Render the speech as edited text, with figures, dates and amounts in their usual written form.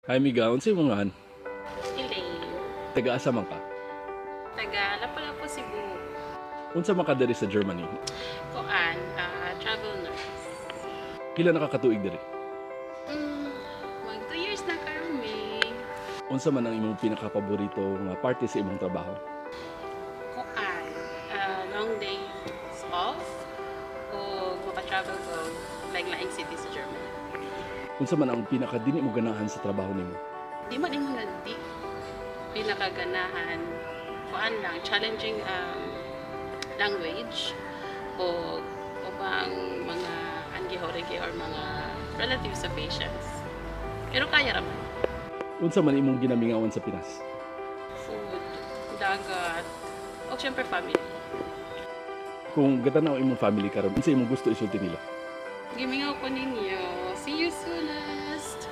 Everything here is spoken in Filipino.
Hi, Miga. Unsay mo ngahan? Elaine. Taga-asa man ka? Taga Lapu-Lapu, Cebu. Unsa man ka diri sa Germany? Kuan, travel nurse. Pila nakakatuig diri? Mag 2 years na kami. Unsa man ang imong pinakapaborito nga parte sa imong trabaho? Kuan, long days off. O mapa-travel ko, like laing city sa Germany. Unsa man ang pinaka dili mo ganahan sa trabaho nimo? Di man din mga di pinakaganahan. Kuan lang, challenging language. O ubang mga angihorigi or mga relatives sa patients. Pero kaya raman. Unsa man imong ginamingawan sa Pinas? Food, dagat, o syempre family. Kung gatanaw imong family karon, unsa imong gusto isulti nila? Gimingaw ko ninyo. See you soonest!